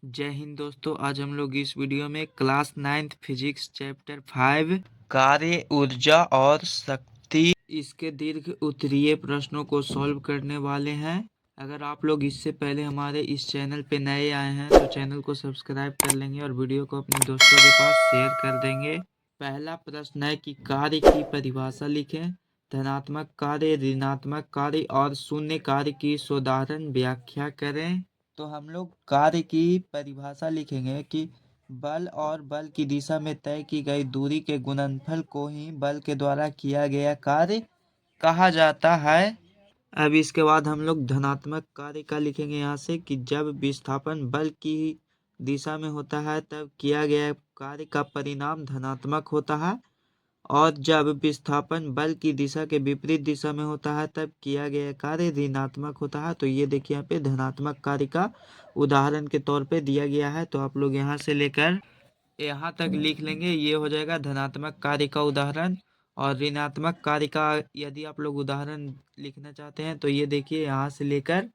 जय हिंद दोस्तों। आज हम लोग इस वीडियो में क्लास 9th फिजिक्स चैप्टर 5 कार्य ऊर्जा और शक्ति इसके दीर्घ उत्तरीय प्रश्नों को सॉल्व करने वाले हैं। अगर आप लोग इससे पहले हमारे इस चैनल पे नए आए हैं तो चैनल को सब्सक्राइब कर लेंगे और वीडियो को अपने दोस्तों के पास शेयर कर देंगे। पहला प्रश्न है कि कार्य की परिभाषा लिखें। धनात्मक कार्य, ऋणात्मक कार्य और शून्य कार्य की साधारण व्याख्या करें। तो हम लोग कार्य की परिभाषा लिखेंगे कि बल और बल की दिशा में तय की गई दूरी के गुणनफल को ही बल के द्वारा किया गया कार्य कहा जाता है। अब इसके बाद हम लोग धनात्मक कार्य का लिखेंगे यहाँ से कि जब विस्थापन बल की दिशा में होता है तब किया गया कार्य का परिणाम धनात्मक होता है, और जब विस्थापन बल की दिशा के विपरीत दिशा में होता है तब किया गया कार्य ऋणात्मक होता है। तो ये देखिए यहाँ पे धनात्मक कार्य का उदाहरण के तौर पे दिया गया है। तो आप लोग यहाँ से लेकर यहाँ तक लिख लेंगे, ये हो जाएगा धनात्मक कार्य का उदाहरण। और ऋणात्मक कार्य का यदि आप लोग उदाहरण लिखना चाहते हैं तो ये देखिए यहाँ से लेकर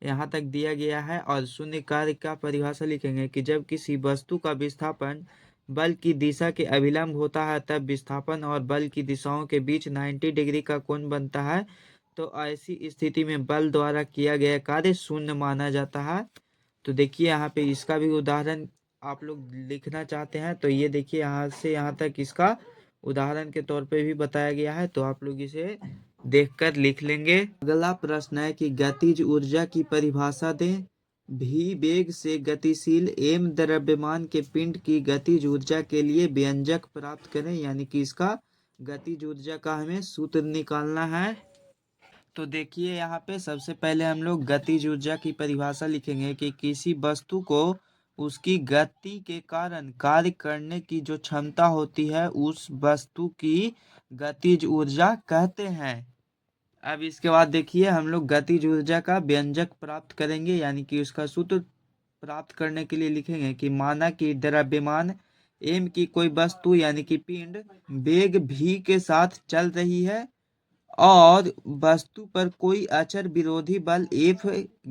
यहाँ तक दिया गया है। और शून्य कार्य का परिभाषा लिखेंगे कि जब किसी वस्तु का विस्थापन बल की दिशा के अभिलंब होता है तब विस्थापन और बल की दिशाओं के बीच 90 डिग्री का कोण बनता है। तो ऐसी स्थिति में बल द्वारा किया गया कार्य शून्य माना जाता है। तो देखिए यहाँ पे इसका भी उदाहरण आप लोग लिखना चाहते हैं तो ये देखिए यहाँ से यहाँ तक इसका उदाहरण के तौर पे भी बताया गया है। तो आप लोग इसे देखकर लिख लेंगे। अगला प्रश्न है कि गतिज ऊर्जा की परिभाषा दें। भी वेग से गतिशील एम द्रव्यमान के पिंड की गतिज ऊर्जा के लिए व्यंजक प्राप्त करें, यानी कि इसका गतिज ऊर्जा का हमें सूत्र निकालना है। तो देखिए यहाँ पे सबसे पहले हम लोग गतिज ऊर्जा की परिभाषा लिखेंगे कि किसी वस्तु को उसकी गति के कारण कार्य करने की जो क्षमता होती है उस वस्तु की गतिज ऊर्जा कहते हैं। अब इसके बाद देखिए हम लोग गतिज ऊर्जा का व्यंजक प्राप्त करेंगे, यानी कि उसका सूत्र प्राप्त करने के लिए लिखेंगे कि माना कि द्रव्यमान एम की कोई वस्तु यानी कि पिंड वेग v के साथ चल रही है और वस्तु पर कोई अचर विरोधी बल F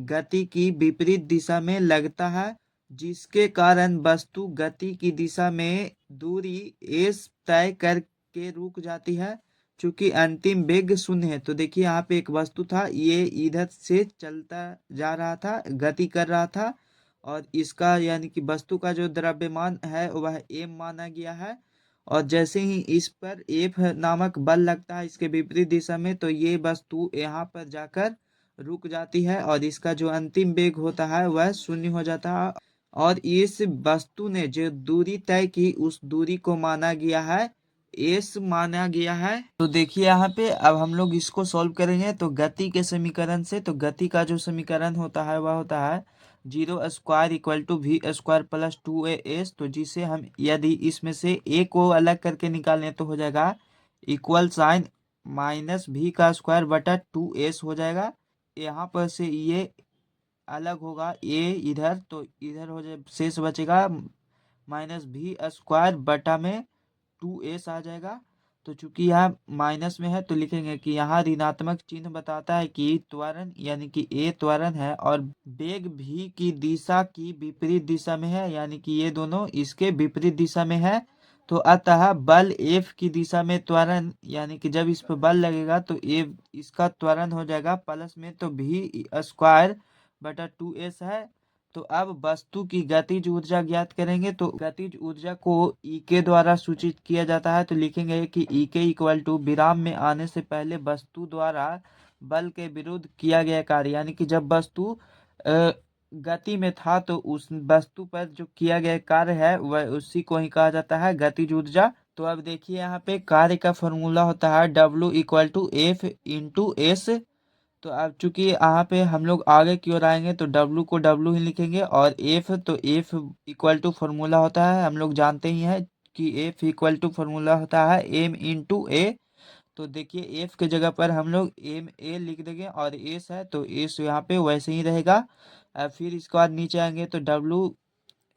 गति की विपरीत दिशा में लगता है, जिसके कारण वस्तु गति की दिशा में दूरी s तय करके रुक जाती है चूंकि अंतिम वेग शून्य है। तो देखिए यहाँ पे एक वस्तु था, ये इधर से चलता जा रहा था, गति कर रहा था, और इसका यानी कि वस्तु का जो द्रव्यमान है वह m माना गया है। और जैसे ही इस पर F नामक बल लगता है इसके विपरीत दिशा में तो ये वस्तु यहाँ पर जाकर रुक जाती है और इसका जो अंतिम वेग होता है वह शून्य हो जाता है। और इस वस्तु ने जो दूरी तय की उस दूरी को माना गया है एस माना गया है। तो देखिए यहाँ पे अब हम लोग इसको सॉल्व करेंगे तो गति के समीकरण से, तो गति का जो समीकरण होता है वह होता है 0² equal to v² plus 2as। तो जिसे हम यदि इसमें से a को अलग करके निकालें तो हो जाएगा इक्वल साइन माइनस v का स्क्वायर बटा 2s हो जाएगा। यहाँ पर से ये अलग होगा a इधर, तो इधर हो जाए शेष बचेगा माइनस v² बटा में 2s आ जाएगा। तो चूंकि यहाँ माइनस में है तो लिखेंगे कि यहाँ ऋणात्मक चिन्ह बताता है कि त्वरण यानी कि a त्वरण है और वेग v की दिशा की विपरीत दिशा में है, यानी कि ये दोनों इसके विपरीत दिशा में है। तो अतः बल F की दिशा में त्वरण यानी कि जब इस पर बल लगेगा तो F इसका त्वरण हो जाएगा प्लस में, तो v² बटा 2s है। तो अब वस्तु की गतिज ऊर्जा ज्ञात करेंगे। तो गतिज ऊर्जा को ई के द्वारा सूचित किया जाता है। तो लिखेंगे कि ई के इक्वल टू विराम में आने से पहले वस्तु द्वारा बल के विरुद्ध किया गया कार्य, यानी कि जब वस्तु गति में था तो उस वस्तु पर जो किया गया कार्य है वह उसी को ही कहा जाता है गतिज ऊर्जा। तो अब देखिए यहाँ पे कार्य का फॉर्मूला होता है W equal to F into s. तो अब चूंकि यहाँ पे हम लोग आगे की ओर आएंगे तो W को W ही लिखेंगे और F तो F इक्वल टू फॉर्मूला होता है, हम लोग जानते ही हैं कि F इक्वल टू फॉर्मूला होता है M इंटू ए। तो देखिए F के जगह पर हम लोग एम ए लिख देंगे और एस है तो एस यहाँ पे वैसे ही रहेगा। फिर इसके बाद नीचे आएंगे तो W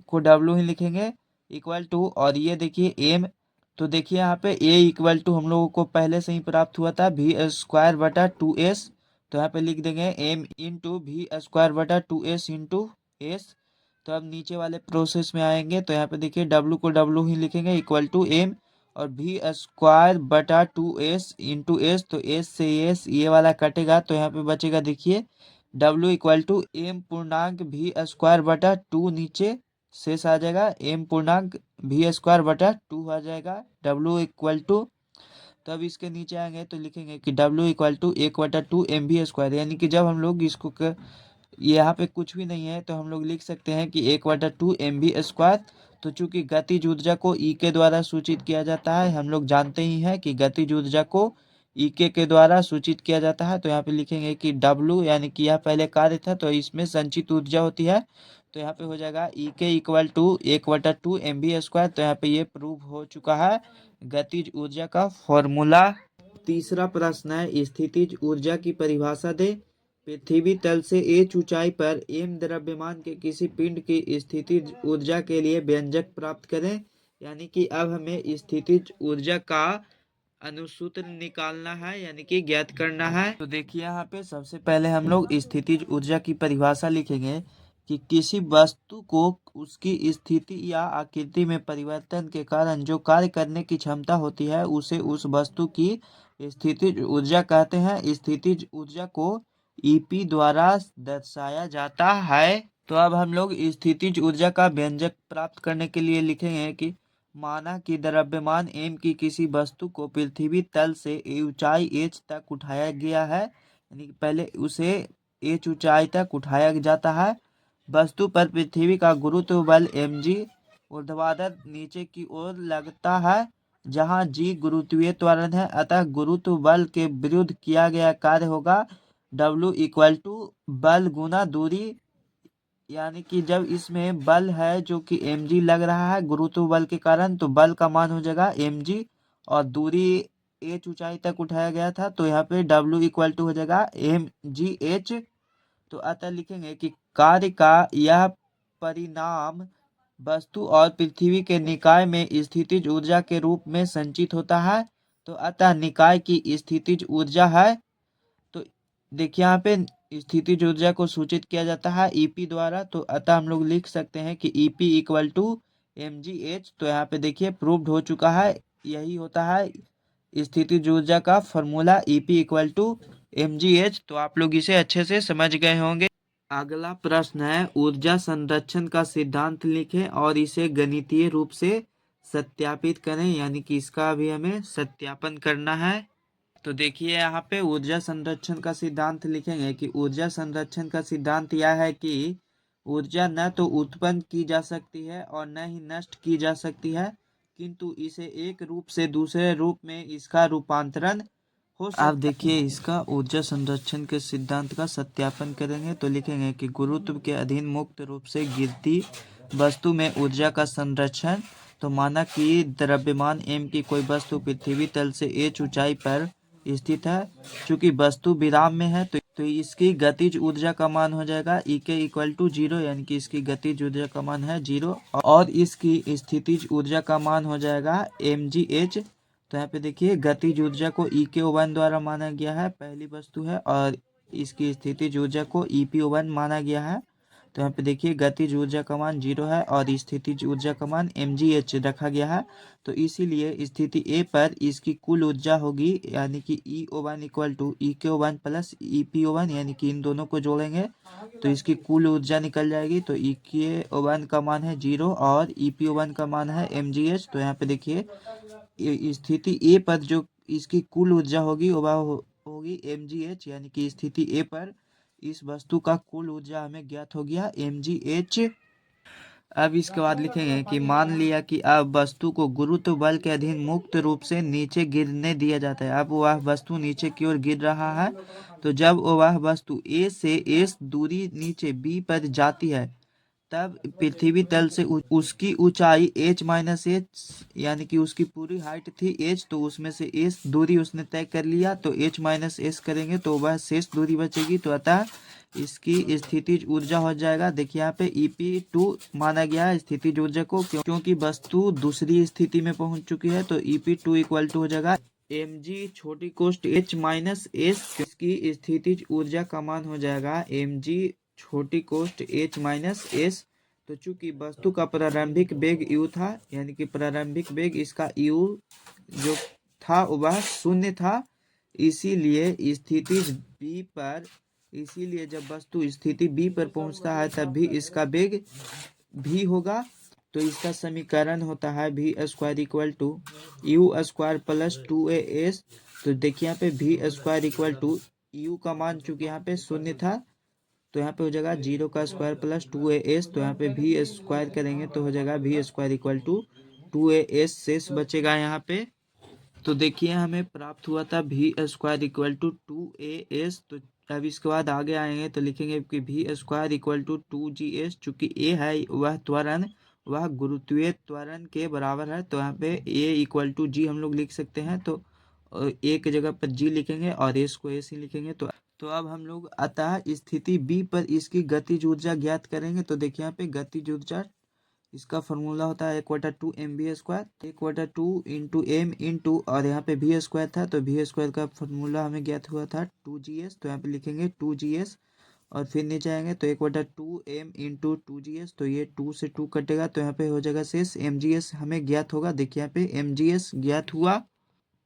को W ही लिखेंगे इक्वल टू, और ये देखिए M। तो देखिए यहाँ पे A इक्वल टू हम लोगों को पहले से ही प्राप्त हुआ था v² बटा 2s। तो यहाँ पे लिख देंगे m इंटू v² बटा 2s इंटू एस। तो अब नीचे वाले प्रोसेस में आएंगे तो यहाँ पे देखिए W को W ही लिखेंगे इक्वल टू M और V स्क्वायर बटा 2S इंटू एस, तो S से S ये वाला कटेगा तो यहाँ पे बचेगा देखिए W इक्वल टू M पूर्णांक V स्क्वायर बटा 2, नीचे शेष आ जाएगा M पूर्णांक V स्क्वायर बटा 2 आ जाएगा W इक्वल टू। तो अब इसके नीचे आएंगे तो लिखेंगे कि W equal to 1/2 MV square, यानी कि जब हम लोग इसको यहाँ पे कुछ भी नहीं है तो हम लोग लिख सकते हैं कि 1/2 MV स्क्वायर। तो चूंकि गतिज ऊर्जा को E के द्वारा सूचित किया जाता है, हम लोग जानते ही हैं कि गतिज ऊर्जा को E के द्वारा सूचित किया जाता है, तो यहाँ पे लिखेंगे कि W यानी कि यह पहले कार्य था तो इसमें संचित ऊर्जा होती है, तो यहाँ पे हो जाएगा E के इक्वल टू 1/2 MV स्क्वायर। तो यहाँ पे ये प्रूव हो चुका है गतिज ऊर्जा का फॉर्मूला। तीसरा प्रश्न है स्थितिज ऊर्जा की परिभाषा दे। पृथ्वी तल से h ऊंचाई पर m द्रव्यमान के किसी पिंड की स्थितिज ऊर्जा के लिए व्यंजक प्राप्त करें। यानी कि अब हमें स्थितिज ऊर्जा का अनुसूत्र निकालना है, यानी कि ज्ञात करना है। तो देखिए यहाँ पे सबसे पहले हम लोग स्थितिज ऊर्जा की परिभाषा लिखेंगे कि किसी वस्तु को उसकी स्थिति या आकृति में परिवर्तन के कारण जो कार्य करने की क्षमता होती है उसे उस वस्तु की स्थितिज ऊर्जा कहते हैं। स्थितिज ऊर्जा को ईपी द्वारा दर्शाया जाता है। तो अब हम लोग स्थितिज ऊर्जा का व्यंजक प्राप्त करने के लिए लिखेंगे कि माना कि द्रव्यमान m की किसी वस्तु को पृथ्वी तल से ऊंचाई h तक उठाया गया है, यानी कि पहले उसे h ऊंचाई तक उठाया जाता है। वस्तु पर पृथ्वी का गुरुत्व बल mg ऊर्ध्वाधर नीचे की ओर लगता है, जहां g गुरुत्वीय त्वरण है, अतः गुरुत्व बल के विरुद्ध किया गया कार्य होगा W इक्वल टू बल गुना दूरी, यानी कि जब इसमें बल है जो कि mg लग रहा है गुरुत्व बल के कारण, तो बल का मान हो जाएगा mg और दूरी h ऊंचाई तक उठाया गया था तो यहाँ पे W इक्वल टू हो जाएगा mgh। तो अतः लिखेंगे कि कार्य का यह परिणाम वस्तु और पृथ्वी के निकाय में स्थितिज ऊर्जा के रूप में संचित होता है, तो अतः निकाय की स्थितिज ऊर्जा है। तो देखिए यहाँ पे स्थितिज ऊर्जा को सूचित किया जाता है ईपी द्वारा, तो अतः हम लोग लिख सकते हैं कि ईपी इक्वल टू mgh। तो यहाँ पे देखिए प्रूव्ड हो चुका है, यही होता है स्थितिज ऊर्जा का formula EP equal to mgh। तो आप लोग इसे अच्छे से समझ गए होंगे। अगला प्रश्न है ऊर्जा संरक्षण का सिद्धांत लिखें और इसे गणितीय रूप से सत्यापित करें, यानी कि इसका भी हमें सत्यापन करना है। तो देखिए यहाँ पे ऊर्जा संरक्षण का सिद्धांत लिखेंगे कि ऊर्जा संरक्षण का सिद्धांत यह है कि ऊर्जा न तो उत्पन्न की जा सकती है और न ही नष्ट की जा सकती है, किंतु इसे एक रूप से दूसरे रूप में इसका रूपांतरण हो सकता है। आप देखिए इसका ऊर्जा संरक्षण के सिद्धांत का सत्यापन करेंगे तो लिखेंगे कि गुरुत्व के अधीन मुक्त रूप से गिरती वस्तु में ऊर्जा का संरक्षण। तो माना कि द्रव्यमान m की कोई वस्तु पृथ्वी तल से h ऊंचाई पर स्थित है, चूंकि वस्तु विराम में है तो इसकी गतिज ऊर्जा का मान हो जाएगा E के इक्वल टू 0, यानी कि इसकी गतिज ऊर्जा का मान है 0 और इसकी स्थितिज ऊर्जा का मान हो जाएगा mgh। तो यहाँ पे देखिए गतिज ऊर्जा को EK1 द्वारा माना गया है, पहली वस्तु है, और इसकी स्थितिज ऊर्जा को EP1 माना गया है। तो यहाँ पे देखिए गतिज ऊर्जा का मान 0 है और स्थितिज ऊर्जा का मान mgh रखा गया है। तो इसीलिए स्थिति A पर इसकी कुल ऊर्जा होगी, यानी कि EO1 equal to EK1 plus EPO1, यानी कि इन दोनों को जोड़ेंगे तो इसकी कुल ऊर्जा निकल जाएगी। तो EK1 का मान है 0 और EPO1 का मान है mgh। तो यहाँ पे देखिए स्थिति A पर जो इसकी कुल ऊर्जा होगी वह होगी mgh, यानी कि स्थिति A पर इस वस्तु का कुल ऊर्जा हमें ज्ञात हो गया mgh। अब इसके बाद लिखेंगे कि मान लिया कि अब वस्तु को गुरुत्व बल के अधीन मुक्त रूप से नीचे गिरने दिया जाता है। अब वह वस्तु नीचे की ओर गिर रहा है, तो जब वह वस्तु A से S दूरी नीचे B पर जाती है तब पृथ्वी तल से उसकी ऊंचाई h माइनस एच, यानी कि उसकी पूरी हाइट थी h, तो उसमें से s दूरी उसने तय कर लिया तो h माइनस एस करेंगे तो वह शेष दूरी बचेगी। तो अतः इसकी स्थितिज ऊर्जा हो जाएगा, देखिए यहाँ पे EP2 माना गया है स्थितिज ऊर्जा को, क्योंकि वस्तु दूसरी स्थिति में पहुंच चुकी है। तो EP2 इक्वल टू हो जाएगा mg छोटी कोष्ट h माइनस एस, इसकी स्थितिज ऊर्जा का मान हो जाएगा mg छोटी कोष्ट h माइनस एस। तो चूंकि वस्तु का प्रारंभिक वेग u था, यानी कि प्रारंभिक वेग इसका u जो था वह 0 था, इसीलिए स्थिति b पर, इसीलिए जब वस्तु स्थिति b पर पहुंचता है तब भी इसका वेग v होगा। तो इसका समीकरण होता है v square equal to u square plus 2as। तो देखिए यहाँ पे v square equal to u का मान चूंकि यहाँ पे 0 था तो यहाँ पे हो जाएगा 0 का स्क्वायर प्लस 2as। तो यहाँ पे वी स्क्वायर करेंगे तो हो जाएगा we square equal to 2as शेष बचेगा यहाँ पे। तो देखिए हमें प्राप्त हुआ था we square equal to 2as। तो अब इसके बाद आगे आएंगे तो लिखेंगे कि we square equal to 2gs। चूंकि a है वह त्वरण, वह गुरुत्वीय त्वरण के बराबर है, तो यहाँ पे a इक्वल टू g हम लोग लिख सकते हैं। तो a की जगह पर g लिखेंगे और s को s ही लिखेंगे। तो अब हम लोग अतः स्थिति b पर इसकी गतिज ऊर्जा ज्ञात करेंगे। तो देखिए यहाँ पे गतिज ऊर्जा, इसका फॉर्मूला होता है 1/2 mv square, 1/2 into m into, और यहाँ पे वी स्क्वायर था तो वी स्क्वायर का फॉर्मूला हमें ज्ञात हुआ था 2gs। तो यहाँ पे लिखेंगे 2gs और फिर नीचे आएंगे तो 1/2 m इंटू 2gs। तो ये 2 से 2 कटेगा तो यहाँ पे हो जाएगा शेष mgs हमें ज्ञात होगा। देखिए यहाँ पे mgs ज्ञात हुआ।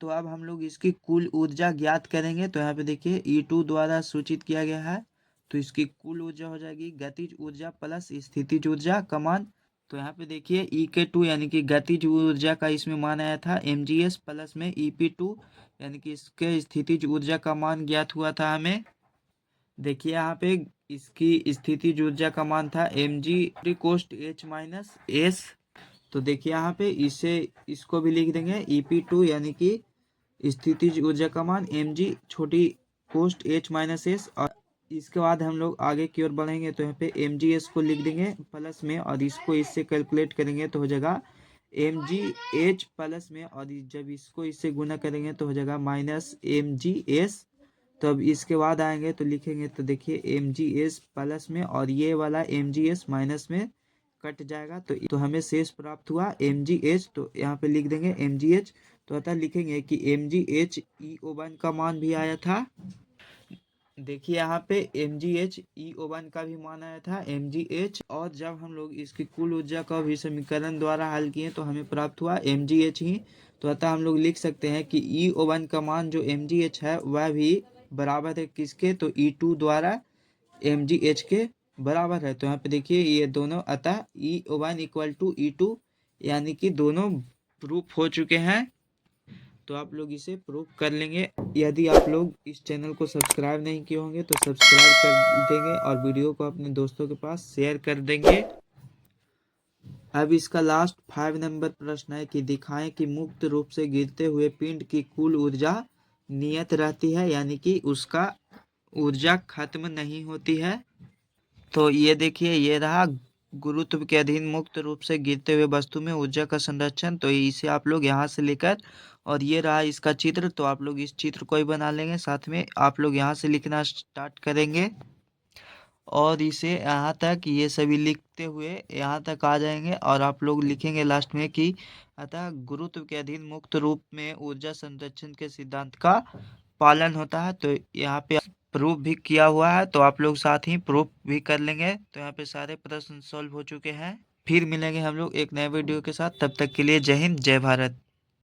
तो अब हम लोग इसकी कुल ऊर्जा ज्ञात करेंगे। तो यहाँ पे देखिए E2 द्वारा सूचित किया गया है, तो इसकी कुल ऊर्जा हो जाएगी गतिज ऊर्जा प्लस स्थितिज ऊर्जा का मान। तो यहाँ पे देखिए E2 यानी कि गतिज ऊर्जा का इसमें मान आया था mgs प्लस में EP2 यानी कि इसके स्थितिज ऊर्जा का मान ज्ञात हुआ था हमें। देखिए यहाँ पे इसकी स्थितिज ऊर्जा का मान था mg cos h minus s। तो देखिए यहाँ पे इसको भी लिख देंगे EP2 यानी कि स्थितिज ऊर्जा का मान mg छोटी कोस्ट h माइनस s। और इसके बाद हम लोग आगे की ओर बढ़ेंगे तो यहाँ पे mgs को लिख देंगे प्लस में, और इसको इससे कैलकुलेट करेंगे तो हो जाएगा mgh प्लस में, और जब इसको इससे गुना करेंगे तो हो जाएगा माइनस mgs। तो अब इसके बाद आएंगे तो लिखेंगे तो देखिए mgs प्लस में और ये वाला mgs माइनस में कट जाएगा तो हमें शेष प्राप्त हुआ mgh। तो यहाँ पे लिख देंगे mgh। तो अतः लिखेंगे कि mgh E01 का मान भी आया था। देखिए यहाँ पे mgh E01 का भी मान आया था mgh, और जब हम लोग इसकी कुल ऊर्जा का भी समीकरण द्वारा हल किए तो हमें प्राप्त हुआ mgh ही। तो अतः हम लोग लिख सकते हैं कि E01 का मान जो mgh है वह भी बराबर है किसके, तो E2 द्वारा mgh के बराबर है। तो यहाँ पे देखिए ये दोनों अतः E01 इक्वल टू E2 यानी कि दोनों प्रूफ हो चुके हैं। तो आप लोग इसे प्रूफ कर लेंगे। यदि आप लोग इस चैनल को सब्सक्राइब नहीं किए होंगे तो सब्सक्राइब कर देंगे और वीडियो को अपने दोस्तों के पास शेयर कर देंगे। अब इसका लास्ट 5 नंबर प्रश्न है कि दिखाएं कि मुक्त रूप से गिरते हुए पिंड की कुल ऊर्जा नियत रहती है, यानी कि उसका ऊर्जा खत्म नहीं होती है। तो ये देखिए ये रहा गुरुत्व के अधीन मुक्त रूप से गिरते हुए वस्तु में ऊर्जा का संरक्षण। तो इसे आप लोग यहाँ से लेकर, और ये रहा इसका चित्र, तो आप लोग इस चित्र को ही बना लेंगे, साथ में आप लोग यहाँ से लिखना स्टार्ट करेंगे और इसे यहाँ तक ये सभी लिखते हुए यहाँ तक आ जाएंगे, और आप लोग लिखेंगे लास्ट में कि अतः गुरुत्व के अधीन मुक्त रूप में ऊर्जा संरक्षण के सिद्धांत का पालन होता है। तो यहाँ पे प्रूफ भी किया हुआ है, तो आप लोग साथ ही प्रूफ भी कर लेंगे। तो यहाँ पे सारे प्रश्न सॉल्व हो चुके हैं। फिर मिलेंगे हम लोग एक नए वीडियो के साथ, तब तक के लिए जय हिंद जय भारत।